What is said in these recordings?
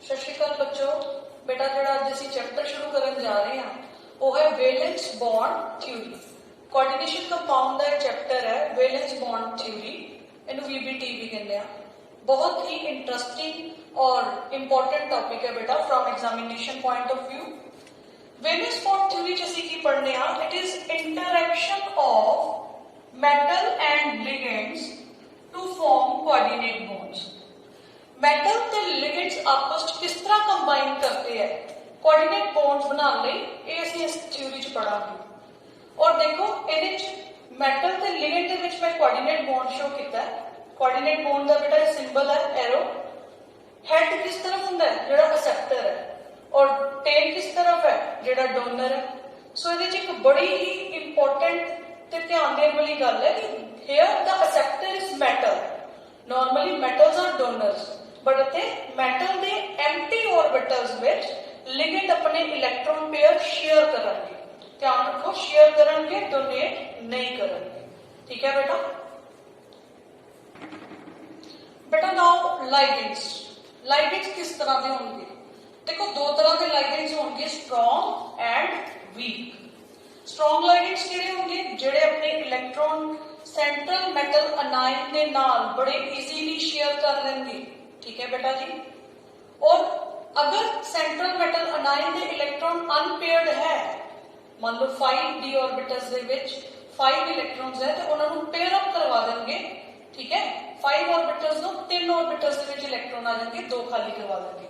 सत श्री अकाल बच्चों। बेटा जो अज असीं चैप्टर शुरू करन जा रहे हैं वह है valence bond theory. Coordination compound का चैप्टर है वैलेंस बॉन्ड थ्योरी, इन्हू VBT भी कहते हैं। बहुत ही इंटरेस्टिंग और इंपॉर्टेंट टॉपिक है बेटा from examination point of view. Valence bond theory च असीं की पढ़ने आ, it is interaction of metal and ligands to form coordinate bonds. Metal ते लिगेंड्स आपस में किस तरह कंबाइन करते हैं कोऑर्डिनेट बॉन्ड्स बनाने लई, ये असीं इस थ्योरी च पढ़ांगे। और देखो इहदे मेटल ते लिगेंड दे विच मैं कोऑर्डिनेट बॉन्ड शो कीता है। कोऑर्डिनेट बॉन्ड दा बेटा सिंबल है एरो। हेड किस तरफ हुंदा है जिहड़ा एक्सेप्टर है, और टेल किस तरफ है जिहड़ा डोनर है। सो इहदे च एक बड़ी ही इंपॉर्टेंट ते ध्यान देण वाली गल है कि here the acceptor is metal. Normally metals are donors, but इत्थे मेटल दे एम्प्टी ऑर्बिटल्स विच लिगेंड अपने इलेक्ट्रॉन पेयर शेयर करनगे। ध्यान रखो, शेयर करनगे, डोनेट नहीं करनगे। ठीक है बेटा। बेटा नाउ लाइगेंड्स। लाइगेंड्स किस तरह के होंगे? देखो दो तरह के लाइगेंड्स होंगे, strong and weak. Strong ligands किहड़े होंगे? जिहड़े अपने इलेक्ट्रॉन सेंट्रल मेटल अनायन के नाल बड़े इजीली शेयर कर लेंगे। ठीक है बेटा जी। और अगर सेंट्रल मेटल अनायन के इलेक्ट्रॉन अनपेयर्ड है, मान लो 5d ऑर्बिटल्स दे विच 5 इलेक्ट्रॉन्स है तो उन्होंने पेयर अप करवा देंगे। ठीक है, 5 ऑर्बिटल्स नो 3 ऑर्बिटल्स दे विच इलेक्ट्रॉन आ जाएंगे, 2 खाली करवा देंगे।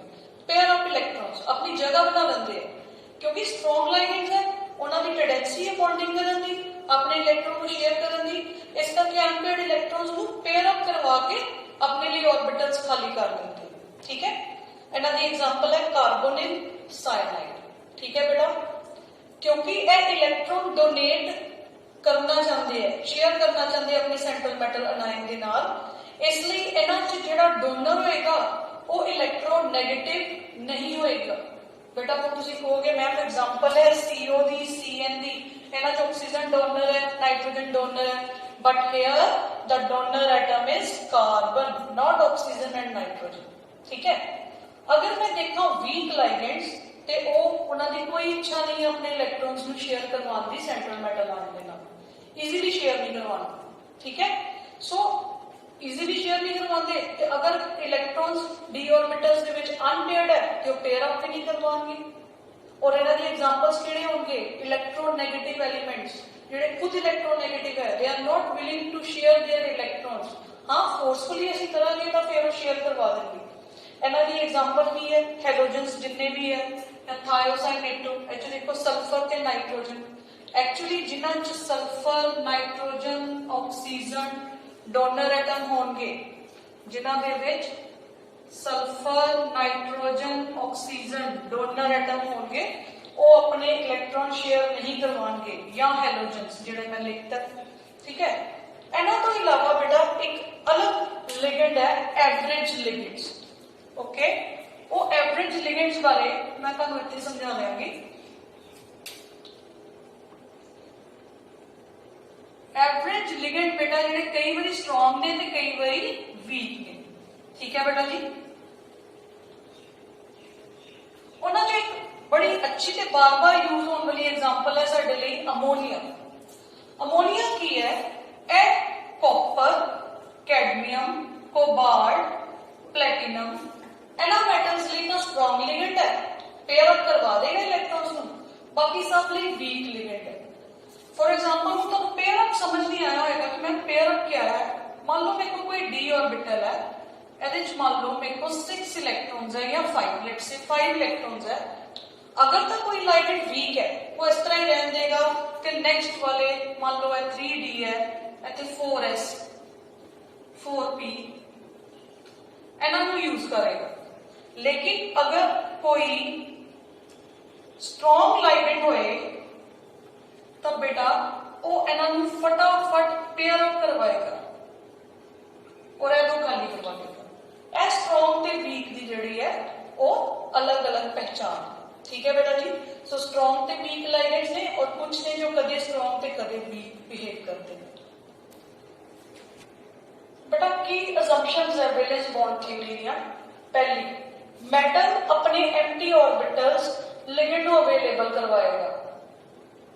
पेयर अप इलेक्ट्रॉन्स अपनी जगह बना लेंगे, क्योंकि स्ट्रॉन्ग लाइगेंड्स है उन्होंने टेंडेंसी है बॉन्डिंग करने की, अपने इलेक्ट्रॉन को शेयर करने की। इस करके अनपेयर्ड इलेक्ट्रॉन्स को पेयर अप करवा के अपने लिए ऑर्बिटल्स खाली कर लेंगे। ठीक है, इन्हां दी एग्जांपल है कार्बोनिल, साइनाइड। ठीक है बेटा, क्योंकि यह इलेक्ट्रॉन डोनेट करना चाहते हैं, शेयर करना चाहते हैं अपने सेंट्रल मेटल अनायन के नाल, इसलिए इन्हां च जिहड़ा डोनर होएगा वो इलेक्ट्रॉन नेगेटिव नहीं होएगा। बेटा वो तुसीं कहोगे मैम एग्जांपल है CO दी, CN दी, इन्हां च ऑक्सीजन डोनर है, नाइट्रोजन डोनर है, but here the donor atom is carbon, not oxygen and nitrogen. ठीक है। अगर मैं देखा वीक लाइगेंड्स ते उन्हां दी कोई इच्छा नहीं है अपने इलेक्ट्रॉन्स नूं शेयर करवाउण दी सेंट्रल मेटल आयन दे नाल, इजीली शेयर नहीं करवाउंदे। ठीक है, सो इजीली शेयर नहीं करवाते, तो अगर इलेक्ट्रॉन्स d ऑर्बिटल्स दे विच अनपेयर्ड है तो पेयर अप भी नहीं करवाएंगे। और इन्हां दी एग्जांपल्स किहड़े होंगे? इलेक्ट्रॉन नेगेटिव एलिमेंट्स, जिहड़े खुद इलेक्ट्रॉन नेगेटिव है, they are not willing to share their electrons. हां फोर्सफुली असीं करांगे तो फिर वो शेयर करवा देंगे। इन्हां दी एग्जांपल की है? हैलोजेंस जितने भी है, थायोसाइनेटो, इत्थे देखो सल्फर ते नाइट्रोजन। एक्चुअली जिन्हां च sulphur, nitrogen, oxygen donor atom होंगे, जिन्हां दे विच sulphur, nitrogen, oxygen donor atom होंगे, वो अपने इलेक्ट्रॉन शेयर नहीं करवाएंगे, या हैलोजेंस जिहड़े मैं लिखता। ठीक है, इन्हां तो इलावा बेटा एक अलग लिगेंड है एवरेज लिगेंड्स। ओके, वो एवरेज लिगेंड्स बारे मैं तुहानूं इत्थे समझा देंगी। एवरेज लिगेंड बेटा जिहड़े कई बारी स्ट्रॉन्ग ने ते कई बारी वीक ने। ठीक है बेटा जी। उन्हां च एक बड़ी अच्छी ते बार बार यूज होने वाली एग्जांपल है साडे लई अमोनिया। अमोनिया की है? ए कॉपर, कैडमियम, कोबाल्ट, प्लेटिनम, इन्हां मेटल्स लई तो स्ट्रॉन्ग लिगेंड है, पेयर अप करवा देगा इलेक्ट्रॉन्स नूं, बाकी सब लई वीक लिगेंड है। फॉर एग्जाम्पल हूं तो पेयर अप समझ नहीं आया होगा कि मैं पेयर अप क्या है। मान लो मेरे को कोई d ऑर्बिटल है, ਇਹਦੇ ਚ मान लो मेरे को 6 इलेक्ट्रॉन्स है या 5, लेट्स से 5 इलेक्ट्रॉन्स है। अगर तो कोई लाइगेंड वीक है वो इस तरह ही रहने देगा कि नेक्स्ट वाले मान लो है 3d है, इत्थे 4s 4p इन्हां नूं यूज करेगा। लेकिन अगर कोई स्ट्रॉन्ग लाइगेंड होए तो बेटा वो इन्हां नूं फटाफट पेयर अप करवाएगा और ये दो खाली करवा देगा। ए स्ट्रॉन्ग ते वीक दी जिहड़ी है वो अलग अलग पहचान। ठीक है बेटा जी। सो स्ट्रॉन्ग ते वीक लाइगेंड्स ने, और कुछ ने जो कदे स्ट्रॉन्ग ते कदे वीक बिहेव करते हैं। बेटा की असम्पशंस है वैलेंस बॉन्ड थ्योरी दियां। पहली, मेटल लिगेंड अवेलेबल करवाएगा।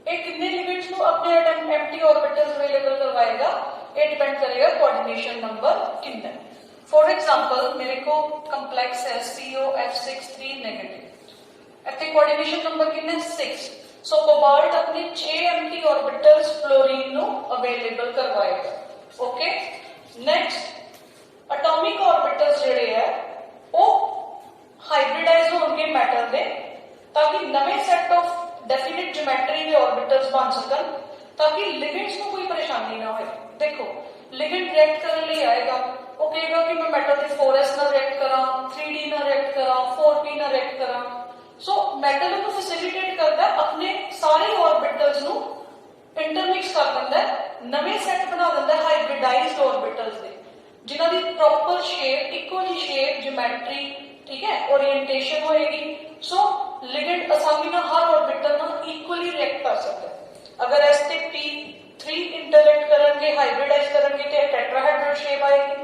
ਇਹ ਕਿੰਨੇ ਲਿਗेंड्स ਨੂੰ ਆਪਣੇ एम्प्टी ऑर्बिटल्स अवेलेबल करवाएगा, ये डिपेंड करेगा कोऑर्डिनेशन नंबर कितना। फॉर एग्जांपल मेरे को कंप्लेक्स है COF63 नेगेटिव, इतने कोऑर्डिनेशन नंबर कितना 6, सो कोबाल्ट अपने 6 एम्प्टी ऑर्बिटल्स फ्लोरीन ਨੂੰ अवेलेबल करवाएगा। ओके, नेक्स्ट एटॉमिक ऑर्बिटल्स ਜਿਹੜੇ ਹੈ ਉਹ हाइब्रिडाइज होंगे मैटर दे, ताकि नवे सैट ऑफ डेफिनेट ज्योमेट्री के ऑर्बिटल्स बन सकन, ताकि लिगेंड्स को कोई परेशानी ना हो। देखो लिगेंड रिएक्ट करने लिए आएगा, वो कहेगा कि मैं मेटल के 4s ना रिएक्ट करा, 3d ना रिएक्ट करा, 4p ना रिएक्ट करा। सो मेटल को फैसिलिटेट करता है अपने सारे ऑर्बिटल्स नु इंटरमिक्स कर दिंदा है, नवे सैट बना दिंदा है हाइब्रिडाइज्ड ऑर्बिटल्स दे, जिन्हां दी प्रॉपर शेप, इको जी शेप, ज्योमेट्री, ठीक है, ओरिएंटेशन होएगी। सो लिगेंड आसानी ना हर ऑर्बिटल ना इक्वली रिएक्ट कर सकता है। अगर s ते p3 इंटरैक्ट करेंगे, हाइब्रिडाइज करेंगे तो टेट्राहेड्रल शेप आएगी।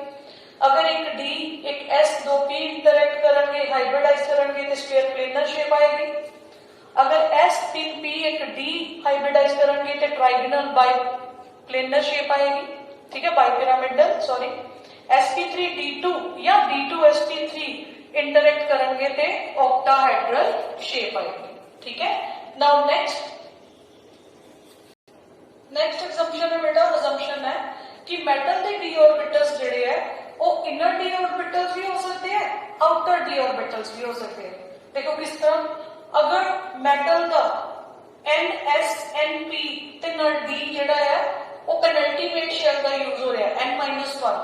अगर एक d एक s 2p इंटरैक्ट करेंगे, हाइब्रिडाइज करेंगे तो स्फीयर प्लेनर शेप आएगी। अगर s 3p एक d हाइब्रिडाइज करेंगे तो ट्राइगोनल बाई प्लेनर शेप आएगी, ठीक है, bi pyramidal, sorry. sp3 d2 या d2 sp3 इंटरैक्ट करेंगे तो ऑक्टाहेड्रल शेप आएगी, ठीक है। नाउ नेक्स्ट असम्पशन है बेटा, असम्पशन है कि मेटल के डी ऑर्बिटल्स जिहड़े है वो इनर डी ऑर्बिटल्स भी हो सकते हैं, आउटर डी ऑर्बिटल्स भी हो सकते हैं। देखो किस तरह, अगर मेटल का NS NP ते नल D जिहड़ा है वो पेनल्टी प्लेट शेल का यूज हो रहा है N-1,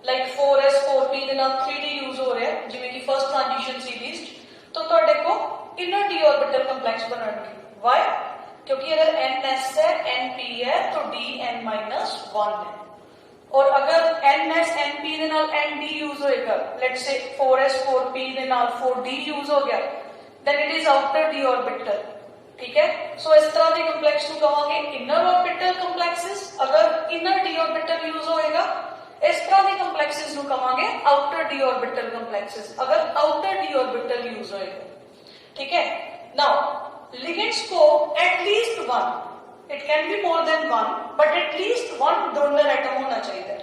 लाइक 4s 4p ਦੇ ਨਾਲ 3d यूज हो रहा है, जिवें कि फर्स्ट ट्रांजिशन सीरीज, तो ਤੁਹਾਡੇ को इनर डी ऑर्बिटल कंप्लेक्स बनणगे। व्हाई? क्योंकि अगर ns है np है तो dn-1 है, और अगर ns np ਦੇ ਨਾਲ nd यूज होएगा, लेट्स से 4s 4p ਦੇ ਨਾਲ 4d यूज हो गया, then it is outer D orbital, ठीक है। सो इस तरह के कंप्लेक्स को कहांगे इनर ऑर्बिटल कंप्लेक्सेस। अगर इनर डी ऑर्बिटल यूज होएगा, इस तरह के कंप्लेक्सेस को कहांगे आउटर डी ऑर्बिटल कंप्लेक्सेस, अगर आउटर डी ऑर्बिटल यूज होएगा, ठीक है। नाउ लिगेंड्स को at least one, it can be more than one, but at least one donor atom होना चाहिए,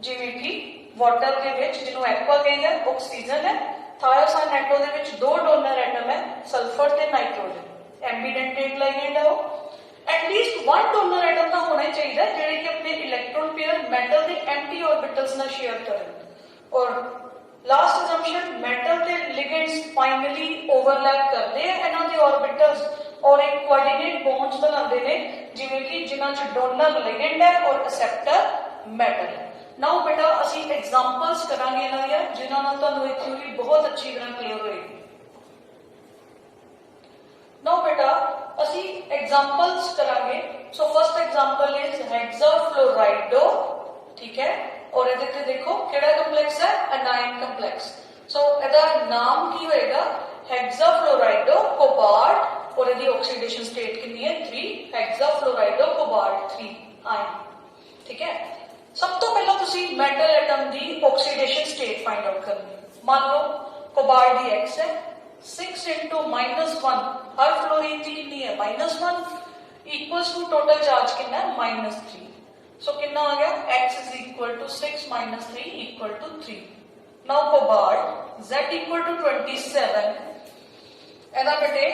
जिवें कि वाटर के विच जिन्हों एक्वा कहते हैं, ऑक्सीजन है, थायोसाइनेटो दे विच दो डोनर एटम है, सल्फर ते नाइट्रोजन, एम्बीडेंटेट लिगेंड है वो। एटलीस्ट वन डोनर एटम ना होना चाहिए जेडे कि अपने इलेक्ट्रॉन पेयर मेटल के एम्प्टी ऑर्बिटल्स ना शेयर करें। और लास्ट असम्पशन, मेटल के लिगेंड्स फाइनली ओवरलैप करते हैं इन्हां दे ऑर्बिटल्स और एक कोऑर्डिनेट बॉन्ड्स बनाते हैं, जिवें कि जिन्हां च डोनर लिगेंड है और एक्सेप्टर मेटल है। नाउ बेटा असीं एग्जांपल्स करांगे इन्हां दी, जिन्हां नाल तुहानूं ये थ्योरी बहुत अच्छी तरह क्लियर होएगी। नाउ बेटा असी एग्जांपल्स करांगे। सो फर्स्ट एग्जांपल इज हेक्साफ्लोराइडो, ठीक है, और ਇਹਦੇ ਤੇ देखो ਕਿਹੜਾ ਕੰਪਲੈਕਸ है, एनायन कंप्लेक्स। सो ਇਹਦਾ नाम ਕੀ ਹੋਏਗਾ, हेक्साफ्लोराइडो कोबाल्ट, और ਇਹਦੀ ऑक्सीडेशन स्टेट कितनी है 3, हेक्साफ्लोराइडो कोबाल्ट 3 आयन, ठीक है। सब तो पहला तुसी मेटल एटम दी ऑक्सीडेशन स्टेट फाइंड आउट करनी। मान लो कोबाल्ट दी X है, 6 into -1 हर फ्लोरीन की कितनी है -1, इक्वल्स टू टोटल चार्ज कितना है -3। सो कितना आ गया, x is equal to 6 minus 3 equal to 3। Now cobalt Z equal to 27, ਇਹਦਾ ਬੇਟੇ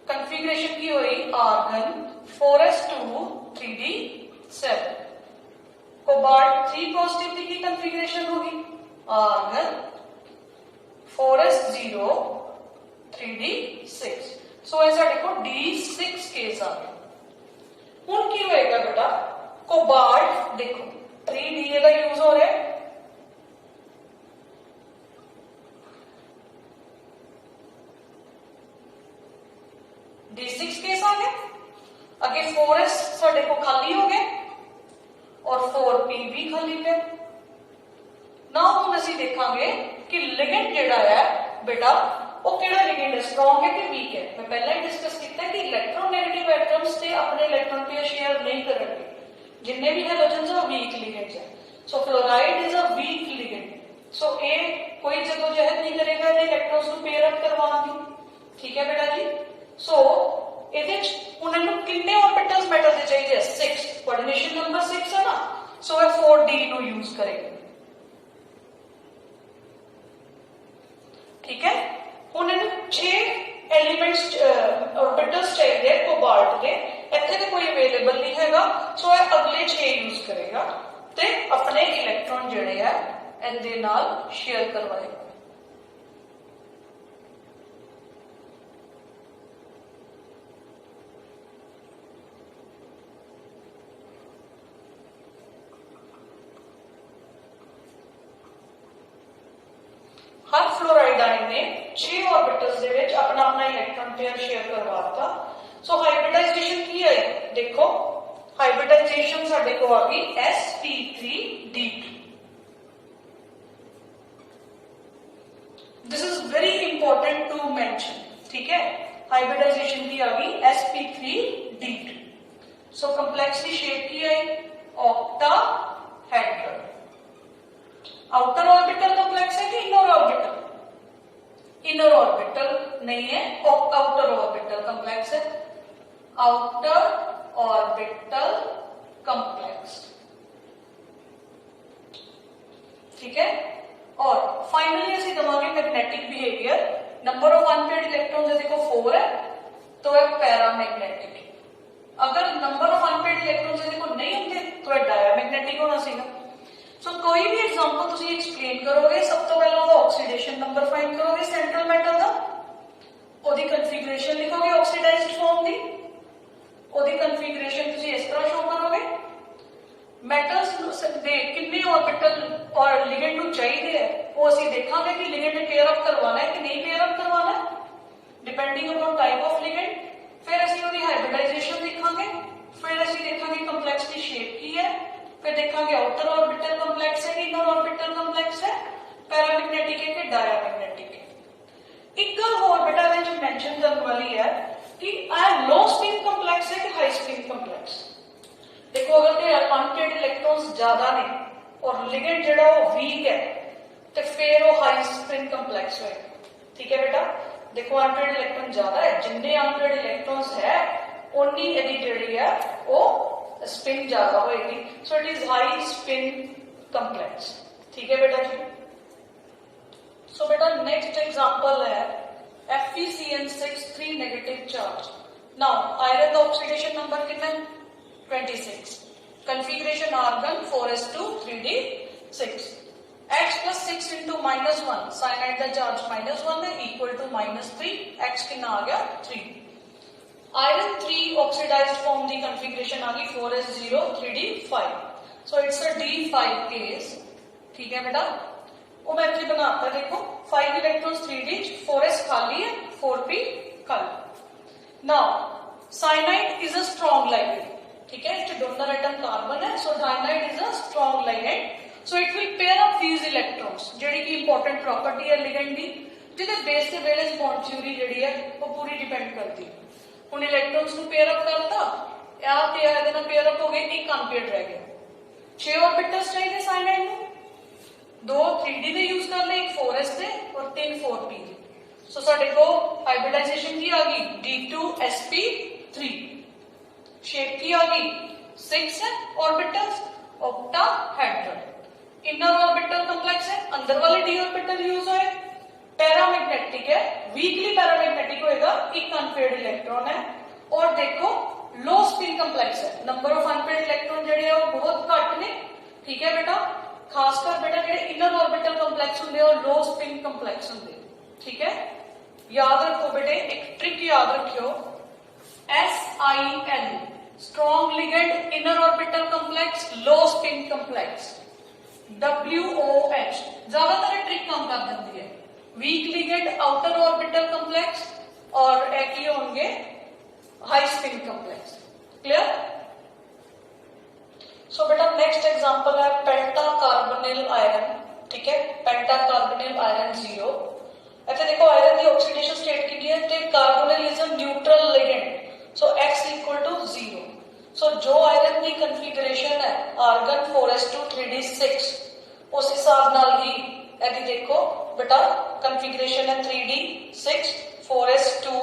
कन्फिगरेशन की हुई argon 4s2 3d7, cobalt 3 positive की कन्फिगरेशन होगी आर्गन 4s0 3d6। सो ये साडे को d6 केस आ गया। हुण की होएगा बेटा, कोबाल्ट देखो 3d का यूज हो रहा है, d6 केस आ गया, अगे 4s साडे को खाली हो गया और 4p भी खाली पे। ना हम असी देखांगे कि लिगेंड जेड़ा है बेटा वो केड़ा लिगेंड है, स्ट्रॉन्ग है कि वीक है। मैं पहले ही डिस्कस किया कि इलेक्ट्रोनेगेटिव एटम्स से अपने इलेक्ट्रॉन पेयर शेयर नहीं करेंगे, जिन्ने भी हैलोजेंस है वो वीक लिगेंड्स है। So fluoride is a weak ligand, so ए कोई जदोजहद नहीं करेगा इलेक्ट्रॉन्स को पेयर अप करवाने की, ठीक है बेटा जी। सो ਇਹਦੇ ਚ ਉਹਨਾਂ ਨੂੰ ਕਿੰਨੇ ऑर्बिटल्स ਮੈਟਲ ਦੇ ਚਾਹੀਦੇ ਆ 6 ਕੋਆਰਡੀਨੇਸ਼ਨ ਨੰਬਰ 6 ਹੈ ਨਾ ਸੋ ਇਹ 4d ਨੂੰ ਯੂਜ਼ ਕਰੇਗਾ ਠੀਕ है ਹੁਣ ਇਹਨੂੰ 6 एलिमेंट्स ऑर्बिटल्स चाहिए कोबाल्ट के ਇੱਥੇ ਤੇ ਕੋਈ ਅਵੇਲੇਬਲ ਨਹੀਂ ਹੈਗਾ ਸੋ ਇਹ ਅਗਲੇ 6 ਯੂਜ਼ ਕਰੇਗਾ ਤੇ ਆਪਣੇ ਇਲੈਕਟ੍ਰੋਨ ਜਿਹੜੇ ਆ ਇਹਦੇ ਨਾਲ ਸ਼ੇਅਰ ਕਰਵਾਏਗਾ हर फ्लोराइड आयन ने 6 ऑर्बिटल्स दे विच अपना अपना इलेक्ट्रॉन पेयर शेयर करवाता सो हाइब्रिडाइजेशन की है देखो हाइब्रिडाइजेशन साडे को आ गई sp3d2 this is very important to mention ठीक है हाइब्रिडाइजेशन की आ गई sp3d2 सो कंप्लेक्स की शेप की आई ऑक्टाहेड्रल आउटर ऑर्बिटल कॉम्प्लेक्स है कि इनर ऑर्बिटल इनर ऑर्बिटल नहीं है आउटर ऑर्बिटल कॉम्प्लेक्स है आउटर ऑर्बिटल कॉम्प्लेक्स ठीक है और फाइनली ऐसे दवांगे magnetic behaviour number of unpaired electrons देखो 4 है तो है पैरामैग्नेटिक अगर नंबर ऑफ अनपेयर्ड इलेक्ट्रॉन्स देखो नहीं होंगे तो है डायमैग्नेटिक होना सीगा सो कोई भी एग्जांपल तुसी एक्सप्लेन करोगे सब तो पहले वो ऑक्सीडेशन नंबर फाइंड करोगे सेंट्रल मेटल दा ओदी कॉन्फ़िगरेशन लिखोगे ऑक्सीडाइज्ड फॉर्म दी ओदी कॉन्फ़िगरेशन तुसी इस तरह शो करोगे मेटल्स दे कितने ऑर्बिटल और लिगेंड नु चाहिए है वो ਅਸੀਂ देखांगे कि लिगेंड पेयर अप करवाना है कि नहीं पेयर अप करवाना है depending upon type of ligand फिर ਅਸੀਂ ਉਹਦੀ हाइब्रिडाइजेशन देखांगे फिर ਅਸੀਂ देखांगे कॉम्प्लेक्स की शेप की है फिर देखेंगे आउटर ऑर्बिटल कॉम्प्लेक्स है कि इनर ऑर्बिटल कॉम्प्लेक्स है पैरामैग्नेटिक है कि डायमैग्नेटिक है एक गल और बेटा जो मेंशन करने वाली है कि लो स्पिन कॉम्प्लेक्स है कि हाई स्पिन कॉम्प्लेक्स देखो अगर ते अनपेयर्ड इलेक्ट्रॉन्स ज्यादा ने और लिगेंड जेड़ा वो वीक है तो फिर वो हाई स्पिन कॉम्प्लेक्स होएगा ठीक है बेटा देखो अनपेयर्ड इलेक्ट्रॉन ज्यादा है जिन्ने अनपेयर्ड इलेक्ट्रॉन्स है उन्नी यदि जेड़ी है वो स्पिन ज्यादा होएगी so it is high spin complex ठीक है बेटा जी सो बेटा नेक्स्ट एग्जांपल है FeCN6 3 negative charge now iron का ऑक्सीडेशन नंबर कितना 26 configuration argon 4s2 3d6 x plus 6 into -1 cyanide का चार्ज -1 है इक्वल टू -3 x कितना आ गया 3 आयरन 3 ऑक्सीडाइज्ड फॉर्म दी कॉन्फ़िगरेशन आ गई 4s0 3d5 so it's a d5 case ठीक है बेटा वो मैं इतनी बनाता देखो 5 इलेक्ट्रॉन्स 3d 4s खाली है 4p खाली now cyanide is a strong ligand ठीक है इसके डोनर एटम कार्बन है so cyanide is a strong ligand so it will pair up these electrons जेडी की इंपॉर्टेंट प्रॉपर्टी है लिगेंड दी जिहदे बेस ते वैलेंस बॉन्ड थ्योरी जेडी है वो पूरी डिपेंड करती है ਹੁਣ ਇਲੈਕਟ੍ਰॉन्स ਨੂੰ पेयर अप करता या ਤੇ ਇਹਦੇ ਨਾਲ पेयर अप हो गए एक अनपेयर्ड रह गया 6 ऑर्बिटल्स चाहिए साइनाइड ਨੂੰ 2 3d ਦੇ यूज कर ले एक 4s ਦੇ और 3 4p ਦੇ सो ਸਾਡੇ को हाइब्रिडाइजेशन की आ गई d2sp3 शेप की आ गई 6 है orbitals octahedral inner orbital complex है अंदर वाले d ऑर्बिटल यूज होए पैरामैग्नेटिक है वीकली पैरामैग्नेटिक होएगा एक अनपेयर्ड इलेक्ट्रॉन है और देखो लो स्पिन कॉम्प्लेक्स है नंबर ऑफ अनपेयर्ड इलेक्ट्रॉन जेडे है वो बहुत घट ने ठीक है बेटा खासकर बेटा जेडे इनर ऑर्बिटल कॉम्प्लेक्स होंगे और लो स्पिन कॉम्प्लेक्स होंगे ठीक है याद रखो बेटे एक ट्रिक याद रखियो SIN strong ligand inner orbital complex लो स्पिन कॉम्प्लेक्स WOH ज्यादातर ट्रिक काम कर देती है week ligand outer orbital complex और एक ये होंगे high spin complex clear so बेटा नेक्स्ट एग्जांपल है पेंटा कार्बोनिल आयरन ठीक है पेंटा कार्बोनिल आयरन 0 ऐसे देखो आयरन की ऑक्सीडेशन स्टेट की है तो carbonyl is a neutral ligand so x equal to 0 so जो आयरन की कॉन्फ़िगरेशन है आर्गन 4s2 3d6 उस हिसाब नाल ही यदि देखो बेटा कॉन्फ़िगरेशन है 3d6 4s2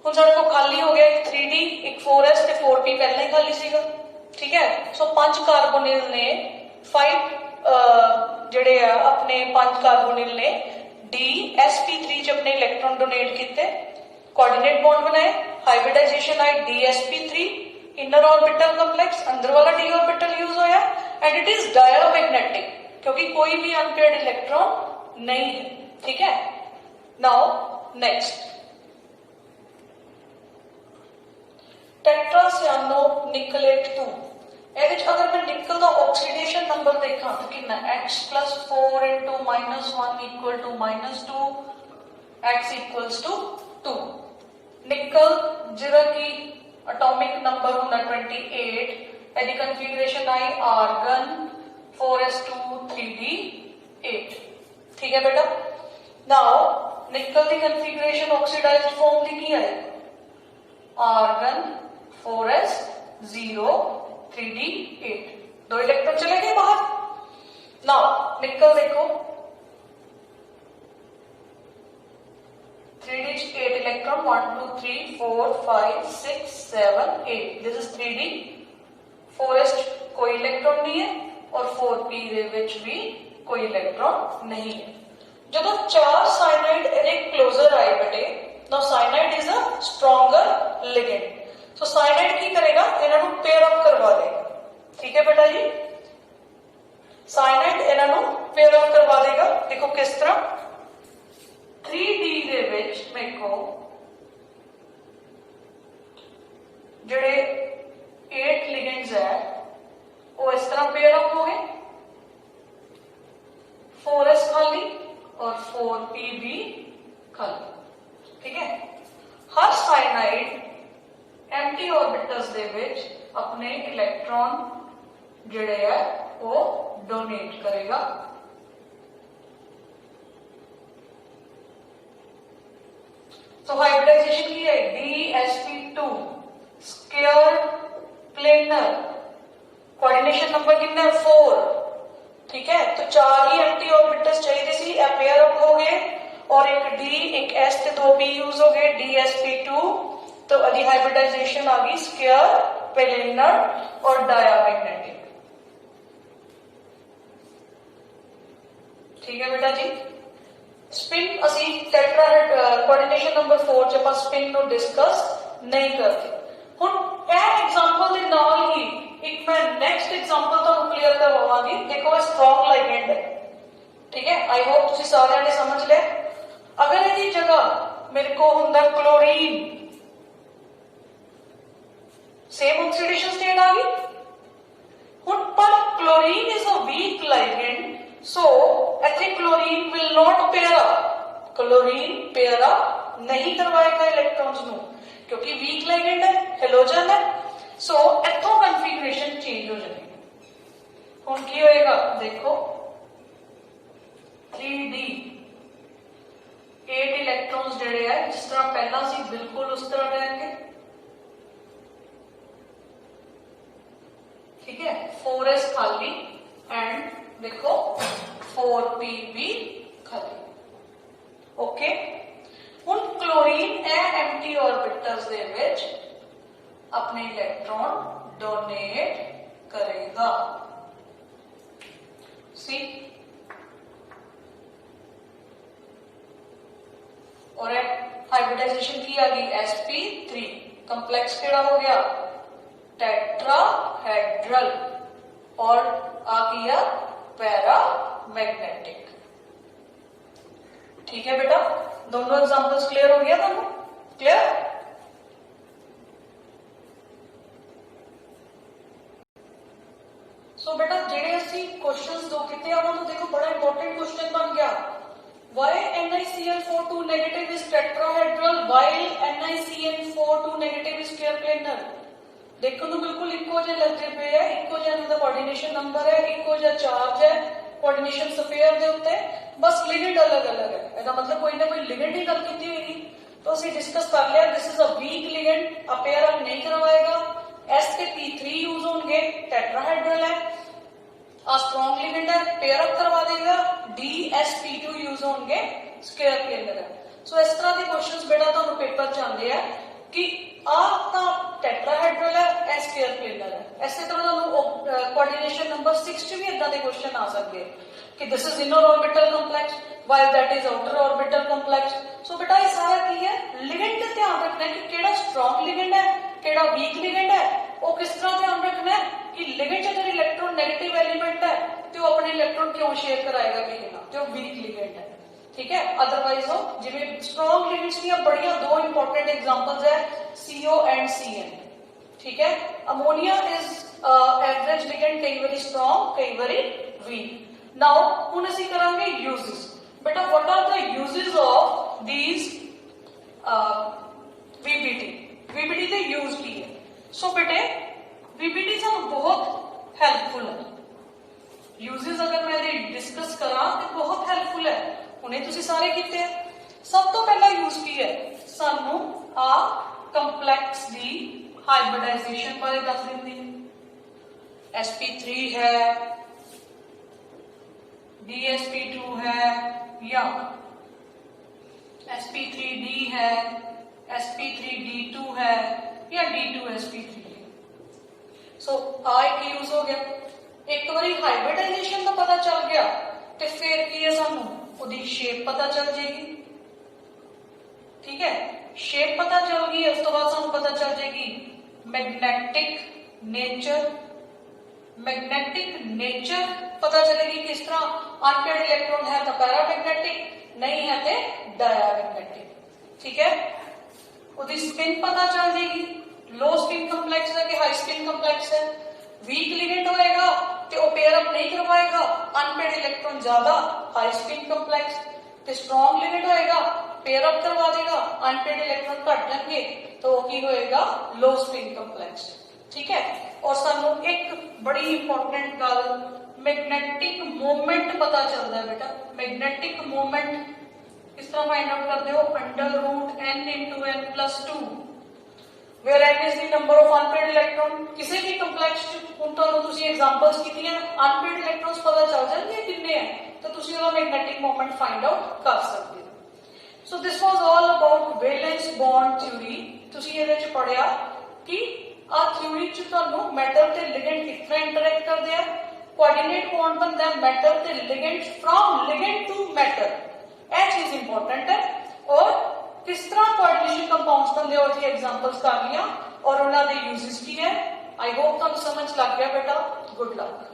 ਹੁਣ ਸਾਡੇ ਕੋਲ ਖਾਲੀ ਹੋ ਗਿਆ ਇੱਕ 3D, ਇੱਕ 4s ਤੇ 4p ਪਹਿਲਾਂ ही खाली ਸੀगा, ठीक है। सो 5 कार्बोनिल ने 5 ਜਿਹੜੇ ਆ ਆਪਣੇ 5 कार्बोनिल ने DsP3 ਚ अपने इलेक्ट्रॉन डोनेट किए, कोऑर्डिनेट बॉन्ड बनाए, हाइब्रिडाइजेशन आई DsP3, इनर ऑर्बिटल कॉम्प्लेक्स, अंदर वाला d ऑर्बिटल यूज होया, एंड इट इज डायमैग्नेटिक क्योंकि कोई भी अनपेयर्ड इलेक्ट्रॉन नहीं है, ठीक है। नाउ नेक्स्ट टेट्रासियानो निकलेट 2, अगर मैं निकल का ऑक्सीडेशन नंबर देखा तो कितना X+4 × -1 equal to -2, X equals to 2। Nickel जिहदा की एटॉमिक नंबर होंदा 28, एदी कन्फिगरेशन आई आर्गन 4s2 3d8, ठीक है बेटा। नाउ निकल की कन्फिगरेशन ऑक्सीडाइज्ड फॉर्म दी की है आर्गन 4s0 3d8, 2 इलेक्ट्रॉन चले गए बाहर। नाउ निकल देखो 3d 8 electron 1 2 3 4 5 6 7 8, this is 3d। 4s कोई इलेक्ट्रॉन नहीं है और 4p ਦੇ ਵਿੱਚ भी कोई इलेक्ट्रॉन नहीं है। ਜਦੋਂ 4 साइनाइड ਇਹਦੇ क्लोजर आए बेटे, now cyanide is a stronger ligand, so cyanide की करेगा ਇਹਨਾਂ ਨੂੰ पेयर अप करवा देगा, ठीक है बेटा जी। साइनाइड ਇਹਨਾਂ ਨੂੰ पेयर अप करवा देगा, देखो किस तरह 3d ਦੇ ਵਿੱਚ ਮੇਰੇ ਕੋ ਜਿਹੜੇ 8 लिगेंड्स है वो इस तरह पेयर अप हो गए, 4s खाली और 4p भी खाली, ठीक है। हर साइनाइड एंटी ऑर्बिटल्स दे विच अपने इलेक्ट्रॉन जिहड़े है वो डोनेट करेगा। तो हाइब्रिडाइजेशन की है DsP2 square planar, coordination number कितना है 4, ठीक है। तो 4 ही एंटी ऑर्बिटल्स चाहिए सी, पेयर अप हो गए और एक D एक S ते 2p यूज हो गए DsP2, तो अभी हाइब्रिडाइजेशन आ गई स्क्वायर प्लेनर और डायमैग्नेटिक, ठीक है बेटा जी। स्पिन असी टेट्राहेड कोऑर्डिनेशन नंबर 4 च ਆਪਾਂ स्पिन ਨੂੰ डिस्कस नहीं करते। ਹੁਣ ਇਹ एग्जांपल ਦੇ ਨਾਲ ही एक मैं नेक्स्ट एग्जांपल ਤੁਹਾਨੂੰ क्लियर करवावांगी। देखो ये स्ट्रॉन्ग लिगेंड है, ठीक है। आई होप ਤੁਸੀਂ ਸਾਰਿਆਂ ਨੇ समझ लिया। अगर ਇਹਦੀ जगह मेरे को ਹੁੰਦਾ क्लोरीन, सेम ऑक्सीडेशन स्टेट आ गई। ਹੁਣ पर chlorine is a weak ligand, so ਇੱਥੇ chlorine will not pair up, chlorine pair up नहीं करवाएगा इलेक्ट्रॉन्स ਨੂੰ क्योंकि वीक लिगेंड है, हेलोजन है, सो इथों कन्फिगरेशन चेंज हो जाएगी। हुण की होएगा देखो 3d 8 इलेक्ट्रॉन्स जिहड़े है जिस तरह पहला सी बिल्कुल उस तरह रहेंगे, ठीक है। 4s खाली एंड देखो 4p भी खाली, ओके। हुण क्लोरीन ए एंटी ऑर्बिटल्स दे विच अपने इलेक्ट्रॉन डोनेट करेगा, सी। और हाइब्रिडाइजेशन की आ गई sp3, कंप्लेक्स केड़ा हो गया टेट्राहेड्रल और आ गया पैरामैग्नेटिक, ठीक है बेटा। दोनों एग्जांपल्स क्लियर हो गया तुमको, क्लियर। सो बेटा जेडे असी क्वेश्चंस दो किते आ उन्होंने देखो बड़ा इंपॉर्टेंट क्वेश्चन बन गया, why NiCl4 2 negative is tetrahedral while NiCl4 2 negative is square planar। देखो तो बिल्कुल इको जे लगते पे है, इको जे इनका कोऑर्डिनेशन नंबर है, इको जे चार्ज है कोऑर्डिनेशन स्फीयर दे उत्ते, बस लिगेंड अलग अलग है। ਇਹਦਾ मतलब कोई ना कोई लिगेंड ही गल कीती होगी, तो ਅਸੀਂ डिस्कस कर लिया this is a weak ligand, अब पेयर अप नहीं करवाएगा, S ਤੇ P3 यूज होंगे, टेट्राहेड्रल है। आ स्ट्रॉन्ग लिगेंड है, पेयर अप करवा देगा, DsP2 यूज होंगे, स्क्वायर प्लेनर है। सो इस तरह के क्वेश्चंस बेटा ਤੁਹਾਨੂੰ पेपर ਚ ਆਉਂਦੇ ਆ कि आ ਤਾਂ ਟੈਟਰਾहेड्रल है, ए स्केयर प्लेनर है। इसे तरह ਤੁਹਾਨੂੰ कोऑर्डिनेशन नंबर 6 ਚ ਵੀ ਇਦਾਂ ਦੇ ਕੁਐਸਚਨ ਆ ਸਕਦੇ ਕਿ this is inner orbital complex while that is outer orbital complex। ਸੋ ਬੇਟਾ ਇਹ ਸਾਰਾ ਕੀ ਹੈ, ਲਿਗੈਂਡ ਤੇ ਧਿਆਨ ਰੱਖਣਾ ਹੈ ਕਿ ਕਿਹੜਾ ਸਟਰੋਂਗ ਲਿਗੈਂਡ ਹੈ, ਕਿਹੜਾ ਵੀਕ ਲਿਗੈਂਡ ਹੈ। ਉਹ ਕਿਸ ਤਰ੍ਹਾਂ ਧਿਆਨ ਰੱਖਣਾ ਹੈ ਕਿ ਲਿਗੈਂਡ ਚ ਅਗਰ ਇਲੈਕਟ੍ਰੋਨ ਨੈਗੇਟਿਵ ਐਲੀਮੈਂਟ ਹੈ ਤੇ ਉਹ ਆਪਣੇ ਇਲੈਕਟ੍ਰੋਨ ਕਿਉਂ ਸ਼ੇਅਰ ਕਰਾਏਗਾ ਕਿਸੇ ਨਾਲ, ਤੇ ਉਹ ਵੀਕ ਲਿਗੈਂਡ ਹੈ। ठीक है, अदरवाइज हो जिਵੇਂ स्ट्रॉन्ग लिगेंड्स ਦੀਆਂ ਬੜੀਆਂ ਦੋ ਇੰਪੋਰਟੈਂਟ ਐਗਜ਼ਾਮਪਲਸ ਹੈ CO एंड CN। ठीक है, अमोनिया इज एवरेज लिगेंड, कई बारी स्ट्रॉन्ग कई बारी वीक। नाउ ਹੁਣ ਅਸੀਂ ਕਰਾਂਗੇ यूजेस। बेटा what are the uses of these VBT? VBT ਦੇ यूज ਕੀ ਹੈ? सो बेटे VBT ਸਾਨੂੰ बहुत हेल्पफुल है। यूजेस अगर मैं डिस्कस करा तो बहुत हेल्पफुल है। ਹੁਣੇ ਤੁਸੀਂ ਸਾਰੇ ਕੀਤੇ ਆ। ਸਭ ਤੋਂ ਪਹਿਲਾ ਯੂਜ਼ ਕੀ ਹੈ, ਸਾਨੂੰ ਆ ਕੰਪਲੈਕਸ ਦੀ ਹਾਈਬ੍ਰਿਡਾਈਜੇਸ਼ਨ ਬਾਰੇ ਦੱਸ ਦਿੰਦੀ ਹੈ। sp3 है, dsp2 है या sp3d है, sp3d2 है या d2sp3 है। सो आ एक यूज हो गया। एक बारी हाइब्रिडाइजेशन का पता चल गया तो फिर की है, सानू ਉਹਦੀ ਸ਼ੇਪ ਪਤਾ ਚੱਲ ਜਾਏਗੀ। ठीक है, शेप पता चल गई, उस तो बाद सानू पता चल जाएगी मैग्नेटिक नेचर। मैग्नेटिक नेचर पता चलेगी किस तरह अनपेयर्ड इलेक्ट्रॉन है तो पैरामैग्नेटिक, नहीं है तो डायमैग्नेटिक। ठीक है, उसकी स्पिन पता चल जाएगी, लो स्पिन कंप्लेक्स है कि हाई स्पिन कंप्लेक्स है। वीक लिगेंड होएगा तो वो पेयर अप नहीं करवाएगा, अनपेयर्ड इलेक्ट्रॉन ज्यादा हाई स्पिन कंप्लेक्स, तो स्ट्रॉन्ग लिगेंड होएगा पेयर अप करवा देगा, अनपेयर्ड इलेक्ट्रॉन घट जाएंगे तो वो की होएगा लो स्पिन कंप्लेक्स। ठीक है, और सानू एक बड़ी इंपॉर्टेंट गल मैग्नेटिक मोमेंट पता चलता है। बेटा मैग्नेटिक मोमेंट किस तरह फाइंड आउट करते हो, √n × n+2 where n is the number of unpaired electron। किसी भी कंप्लेक्स ਹੁਣ ਤੁਹਾਨੂੰ ਤੁਸੀਂ ਐਗਜ਼ਾਮਪਲਸ ਕੀਤੀਆਂ, ਅਨਪੇਅਰਡ ਇਲੈਕਟ੍ਰॉन्स ਪਤਾ ਚੱਲ ਜਾਣਗੇ ਕਿੰਨੇ ਹੈ, ਤਾਂ ਤੁਸੀਂ ਉਹਦਾ ਮੈਗਨੈਟਿਕ ਮੋਮੈਂਟ ਫਾਈਂਡ ਆਊਟ ਕਰ ਸਕਦੇ ਹੋ। So this was all about valence bond theory. ਤੁਸੀਂ ਇਹਦੇ ਚ ਪੜਿਆ ਕਿ ਆ ਥਿਊਰੀ ਚ ਤੁਹਾਨੂੰ ਮੈਟਲ ਤੇ ਲਿਗੈਂਡ ਕਿਸ ਤਰ੍ਹਾਂ ਇੰਟਰੈਕਟ ਕਰਦੇ ਆ, ਕੋਆਰਡੀਨੇਟ ਬੌਂਡ ਬਣਦਾ ਹੈ ਮੈਟਲ ਤੇ ਲਿਗੈਂਡ, ਫਰਮ ਲਿਗੈਂਡ ਟੂ ਮੈਟਲ। ਇਹ ਚੀਜ਼ ਇੰਪੋਰਟੈਂਟ ਹੈ। ਔਰ किस तरह कोऑर्डिनेशन कंपाउंड्स बनते हैं, एग्जांपल्स कर लिया और उन्होंने यूजेस की है। आई होप तुहानू समझ लग गया बेटा। Good luck.